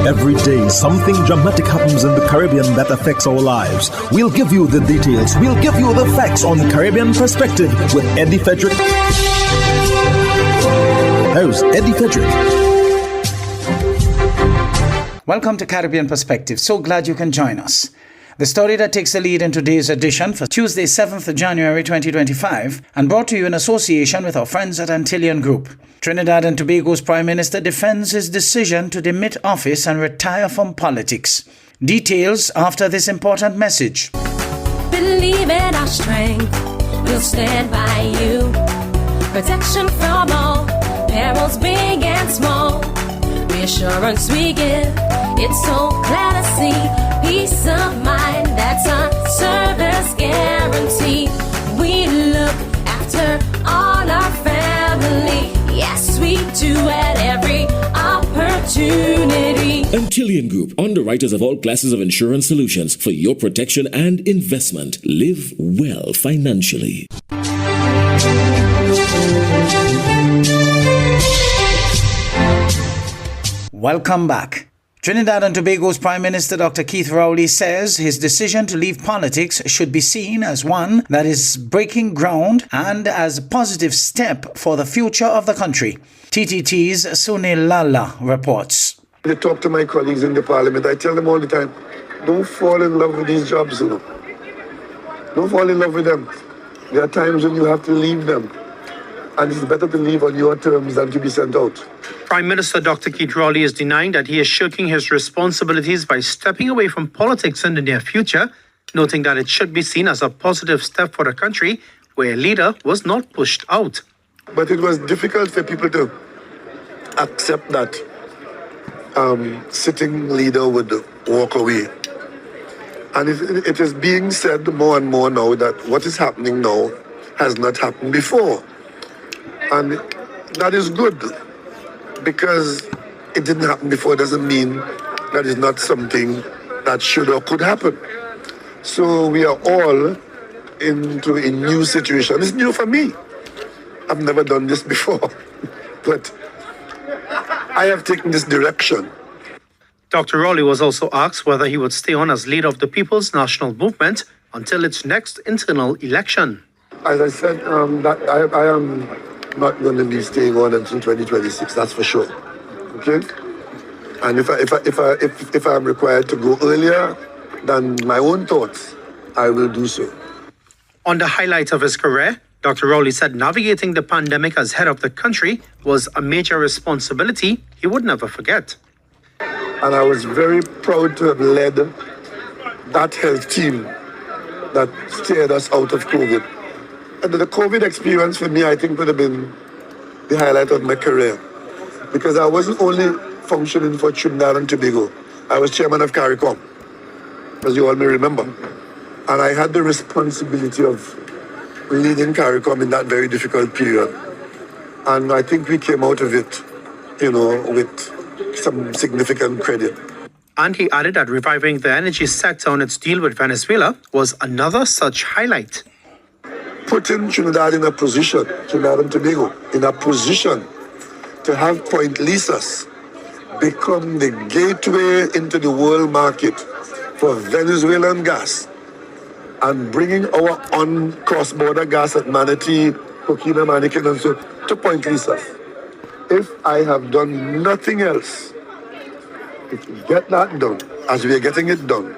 Every day, something dramatic happens in the Caribbean that affects our lives. We'll give you the details. We'll give you the facts on Caribbean Perspective with Eddie Frederick. Host Eddie Frederick. Welcome to Caribbean Perspective. So glad you can join us. The story that takes the lead in today's edition for Tuesday, 7th of January 2025, and brought to you in association with our friends at Antillean Group. Trinidad and Tobago's Prime Minister defends his decision to demit office and retire from politics. Details after this important message. Believe in our strength, we'll stand by you. Protection from all, perils big and small. Reassurance we give, it's so clear to see. Peace of mind, that's a service guarantee. We look after all our family. Yes, we do at every opportunity. Antillean Group, underwriters of all classes of insurance solutions for your protection and investment. Live well financially. Welcome back. Trinidad and Tobago's Prime Minister Dr. Keith Rowley says his decision to leave politics should be seen as one that is breaking ground and as a positive step for the future of the country. TTT's Sunil Lala reports. I talk to my colleagues in the parliament. I tell them all the time, don't fall in love with these jobs, you know. Don't fall in love with them. There are times when you have to leave them. And it's better to leave on your terms than to be sent out. Prime Minister Dr. Keith Rowley is denying that he is shirking his responsibilities by stepping away from politics in the near future, noting that it should be seen as a positive step for the country where a leader was not pushed out. But it was difficult for people to accept that sitting leader would walk away. And it is being said more and more now that what is happening now has not happened before. And that is good, because it didn't happen before doesn't mean that it's not something that should or could happen. So we are all into a new situation. It's new for me. I've never done this before, but I have taken this direction. Dr. Rowley was also asked whether he would stay on as leader of the People's National Movement until its next internal election. As I said, that I am not going to be staying on until 2026. That's for sure. Okay. And if I'm required to go earlier than my own thoughts, I will do so. On the highlight of his career, Dr. Rowley said navigating the pandemic as head of the country was a major responsibility he would never forget. And I was very proud to have led that health team that steered us out of COVID. And the COVID experience for me, I think, would have been the highlight of my career. Because I wasn't only functioning for Trinidad and Tobago, I was chairman of CARICOM, as you all may remember. And I had the responsibility of leading CARICOM in that very difficult period. And I think we came out of it, with some significant credit. And he added that reviving the energy sector on its deal with Venezuela was another such highlight. Putting Trinidad and Tobago in a position to have Point Lisas become the gateway into the world market for Venezuelan gas, and bringing our own cross-border gas at Manatee, Coquina, Manikin, and so to Point Lisas. If I have done nothing else, if we get that done, as we are getting it done,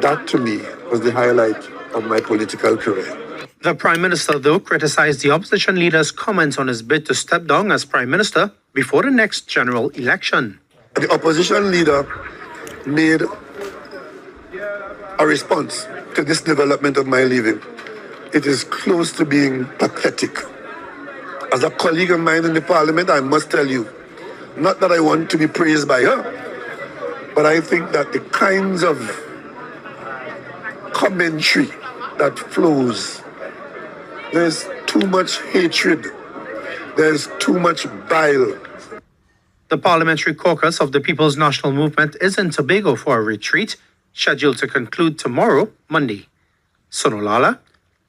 that to me was the highlight of my political career. The Prime Minister, though, criticized the opposition leader's comments on his bid to step down as Prime Minister before the next general election. The opposition leader made a response to this development of my leaving. It is close to being pathetic. As a colleague of mine in the parliament, I must tell you, not that I want to be praised by her, but I think that the kinds of commentary that flows, there's too much hatred, there's too much bile. The Parliamentary Caucus of the People's National Movement is in Tobago for a retreat, scheduled to conclude tomorrow, Monday. Sonolala,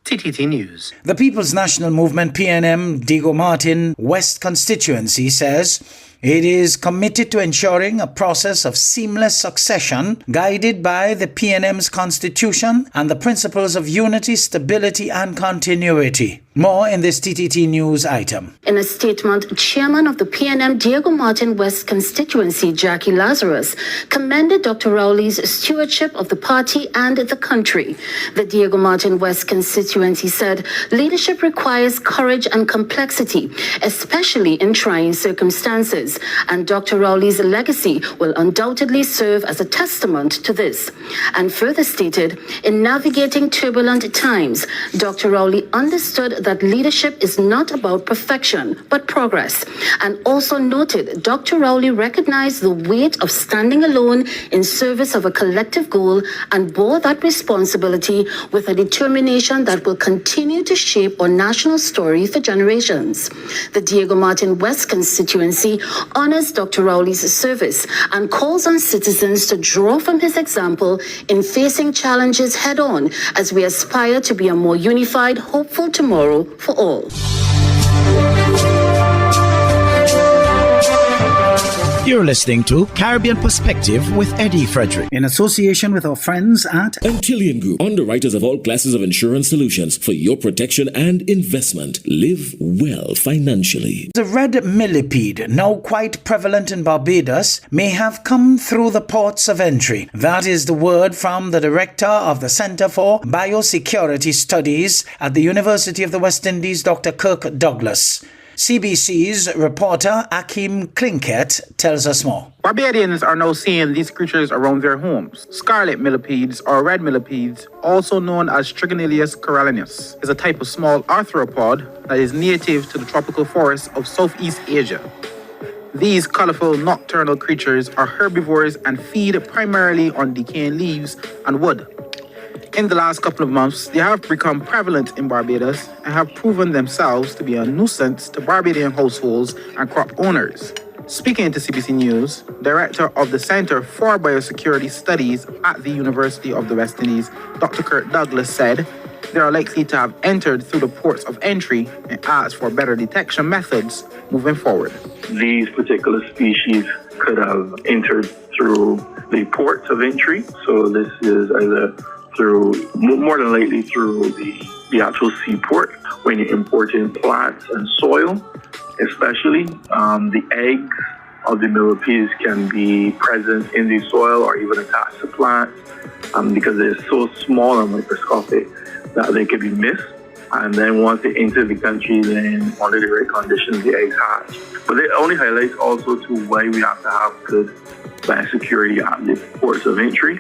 TTT News. The People's National Movement PNM Diego Martin West constituency says It is committed to ensuring a process of seamless succession guided by the PNM's constitution and the principles of unity, stability and continuity. More in this TTT News item. In a statement, Chairman of the PNM Diego Martin West constituency, Jackie Lazarus, commended Dr. Rowley's stewardship of the party and the country. The Diego Martin West constituency said leadership requires courage and complexity, especially in trying circumstances, and Dr. Rowley's legacy will undoubtedly serve as a testament to this. And further stated, in navigating turbulent times, Dr. Rowley understood that leadership is not about perfection, but progress, and also noted Dr. Rowley recognized the weight of standing alone in service of a collective goal and bore that responsibility with a determination that will continue to shape our national story for generations. The Diego Martin West constituency honors Dr. Rowley's service and calls on citizens to draw from his example in facing challenges head-on as we aspire to be a more unified, hopeful tomorrow for all. You're listening to Caribbean Perspective with Eddie Frederick, in association with our friends at Antillian Group, underwriters of all classes of insurance solutions for your protection and investment. Live well financially. The red millipede, now quite prevalent in Barbados, may have come through the ports of entry. That is the word from the director of the Center for Biosecurity Studies at the University of the West Indies, Dr. Kirk Douglas. CBC's reporter Akim Klinkett tells us more. Barbadians are now seeing these creatures around their homes. Scarlet millipedes or red millipedes, also known as Trigonelius corallinus, is a type of small arthropod that is native to the tropical forests of Southeast Asia. These colorful nocturnal creatures are herbivores and feed primarily on decaying leaves and wood. In the last couple of months, they have become prevalent in Barbados and have proven themselves to be a nuisance to Barbadian households and crop owners. Speaking to CBC News, Director of the Center for Biosecurity Studies at the University of the West Indies, Dr. Kirk Douglas, said they are likely to have entered through the ports of entry and asked for better detection methods moving forward. These particular species could have entered through the ports of entry, so this is either through, more than likely through the actual seaport when you're importing plants and soil, especially. The eggs of the millipedes can be present in the soil or even attached to plants because they're so small and microscopic that they can be missed. And then once they enter the country, then under the right conditions, the eggs hatch. But it only highlights also to why we have to have good biosecurity at the ports of entry,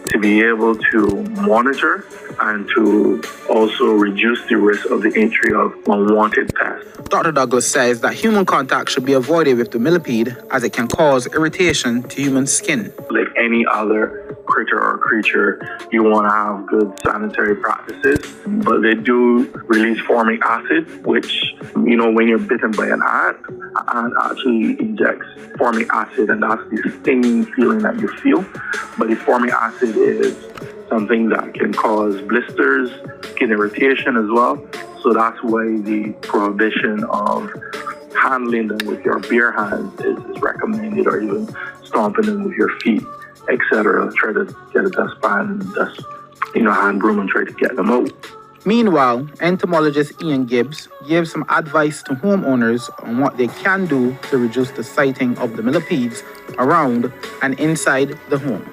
to be able to monitor and to also reduce the risk of the entry of unwanted pests. Dr. Douglas says that human contact should be avoided with the millipede as it can cause irritation to human skin. Like any other critter or creature, you want to have good sanitary practices, but they do release formic acid, which, when you're bitten by an ant actually injects formic acid, and that's the stinging feeling that you feel. But the formic acid is something that can cause blisters, skin irritation as well. So that's why the prohibition of handling them with your bare hands is recommended, or even stomping them with your feet, etc. Try to get a dustpan and dust, hand broom and try to get them out. Meanwhile, entomologist Ian Gibbs gave some advice to homeowners on what they can do to reduce the sighting of the millipedes around and inside the home.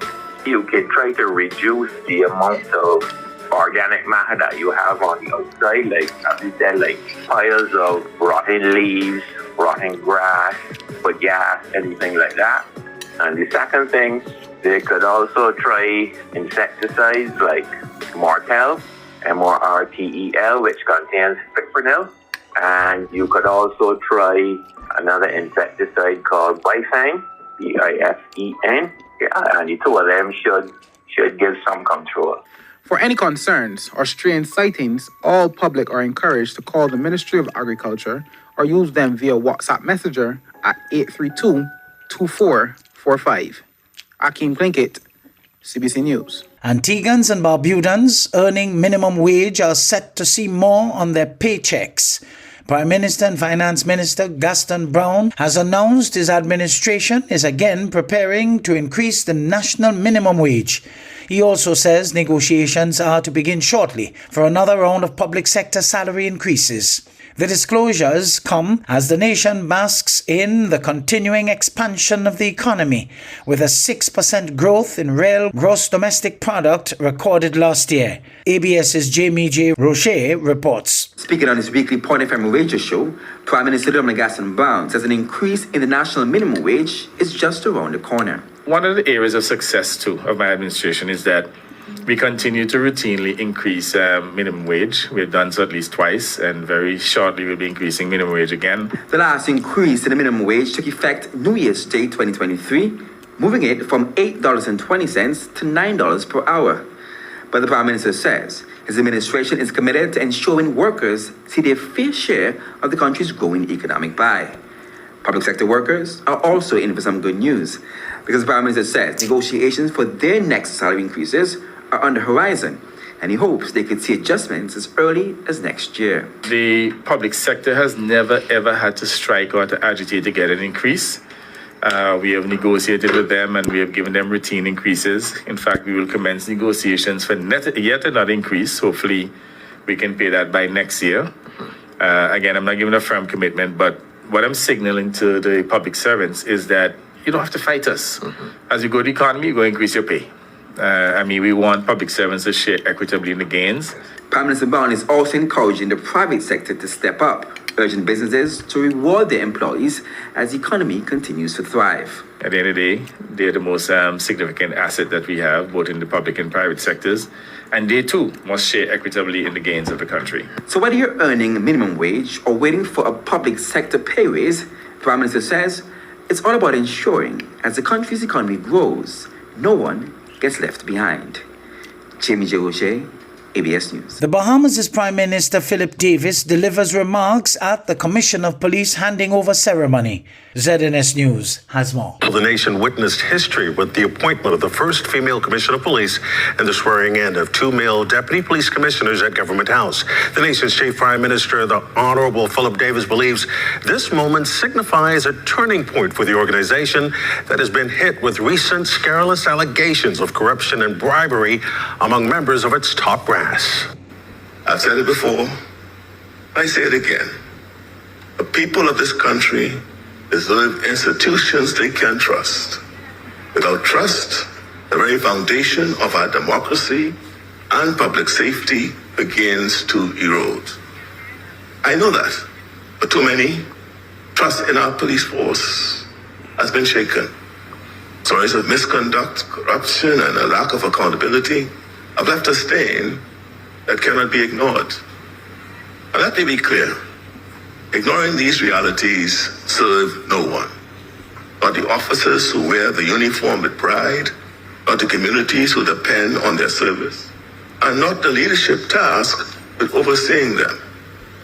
You can try to reduce the amount of organic matter that you have on the outside, like as you said, like piles of rotten leaves, rotten grass, gas, anything like that. And the second thing, they could also try insecticides like Mortel, MORTEL, which contains fipronil. And you could also try another insecticide called Bifen, BIFEN. And the two of them should give some control. For any concerns or strange sightings, all public are encouraged to call the Ministry of Agriculture or use them via WhatsApp Messenger at 832-2445. Akim Plinkett, CBC News. Antiguans and Barbudans earning minimum wage are set to see more on their paychecks. Prime Minister and Finance Minister Gaston Brown has announced his administration is again preparing to increase the national minimum wage. He also says negotiations are to begin shortly for another round of public sector salary increases. The disclosures come as the nation basks in the continuing expansion of the economy, with a 6% growth in real gross domestic product recorded last year. ABS's Jamie J. Roche reports. Speaking on his weekly Point FM radio show, Prime Minister Gaston Brown says an increase in the national minimum wage is just around the corner. One of the areas of success, too, of my administration is that we continue to routinely increase minimum wage. We've done so at least twice, and very shortly we'll be increasing minimum wage again. The last increase in the minimum wage took effect New Year's Day 2023, moving it from $8.20 to $9 per hour. But the Prime Minister says his administration is committed to ensuring workers see their fair share of the country's growing economic pie. Public sector workers are also in for some good news, because the Prime Minister says negotiations for their next salary increases are on the horizon, and he hopes they could see adjustments as early as next year. The public sector has never ever had to strike or to agitate to get an increase. We have negotiated with them and we have given them routine increases. In fact, we will commence negotiations for yet another increase. Hopefully, we can pay that by next year. Again, I'm not giving a firm commitment, but what I'm signaling to the public servants is that you don't have to fight us. As you grow the economy, you go increase your pay. We want public servants to share equitably in the gains. Prime Minister Brown is also encouraging the private sector to step up, urging businesses to reward their employees as the economy continues to thrive. At the end of the day, they're the most significant asset that we have, both in the public and private sectors, and they too must share equitably in the gains of the country. So whether you're earning minimum wage or waiting for a public sector pay raise, the Prime Minister says it's all about ensuring as the country's economy grows, no one gets left behind. Jamie J. Roche, ABS News. The Bahamas' Prime Minister Philip Davis delivers remarks at the Commission of Police handing over ceremony. ZNS News has more. The nation witnessed history with the appointment of the first female commissioner of police and the swearing in of 2 male deputy police commissioners at Government House. The nation's chief prime minister, the Honorable Philip Davis, believes this moment signifies a turning point for the organization that has been hit with recent scurrilous allegations of corruption and bribery among members of its top brass. I've said it before, I say it again. The people of this country deserve institutions they can trust. Without trust, the very foundation of our democracy and public safety begins to erode. I know that, but too many, trust in our police force has been shaken. Stories of misconduct, corruption, and a lack of accountability have left a stain that cannot be ignored. And let me be clear. Ignoring these realities serve no one. Not the officers who wear the uniform with pride, not the communities who depend on their service, and not the leadership tasked with overseeing them.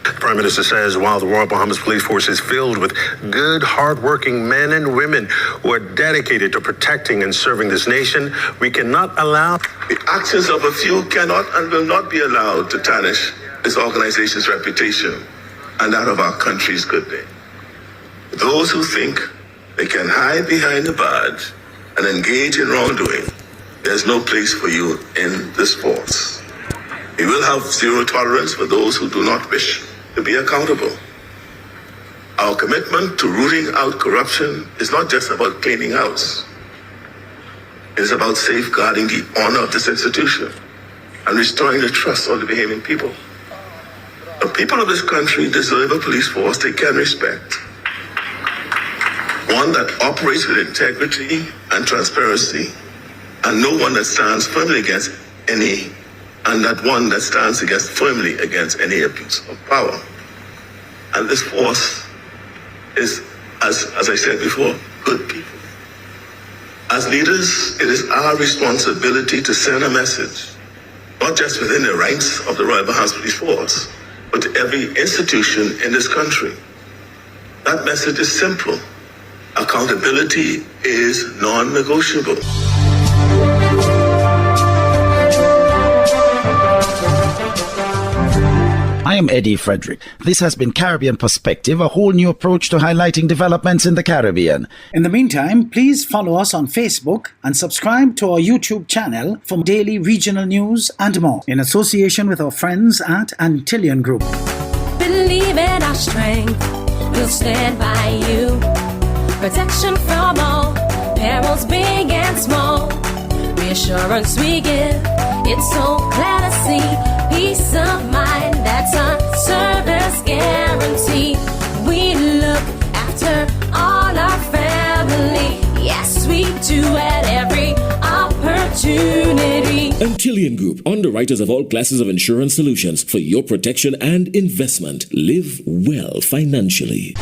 The Prime Minister says while the Royal Bahamas Police Force is filled with good, hardworking men and women who are dedicated to protecting and serving this nation, we cannot allow the actions of a few cannot and will not be allowed to tarnish this organization's reputation and that of our country's good name. Those who think they can hide behind a badge and engage in wrongdoing, there's no place for you in this force. We will have zero tolerance for those who do not wish to be accountable. Our commitment to rooting out corruption is not just about cleaning house. It is about safeguarding the honor of this institution and restoring the trust of the Bahamian people. The people of this country deserve a police force they can respect. One that operates with integrity and transparency, and no one that stands firmly against any, and that one that stands firmly against any abuse of power. And this force is, as I said before, good people. As leaders, it is our responsibility to send a message, not just within the ranks of the Royal Bahamas Police Force, but to every institution in this country. That message is simple. Accountability is non-negotiable. I am Eddie Frederick. This has been Caribbean Perspective, a whole new approach to highlighting developments in the Caribbean. In the meantime, please follow us on Facebook and subscribe to our YouTube channel for daily regional news and more, in association with our friends at Antillian Group. Believe in our strength, we'll stand by you. Protection from all perils, big and small. Reassurance we give, it's so glad to see. Peace of mind, that's our service guarantee. We look after all our family. Yes, we do at every opportunity. Antillian Group, underwriters of all classes of insurance solutions for your protection and investment. Live well financially.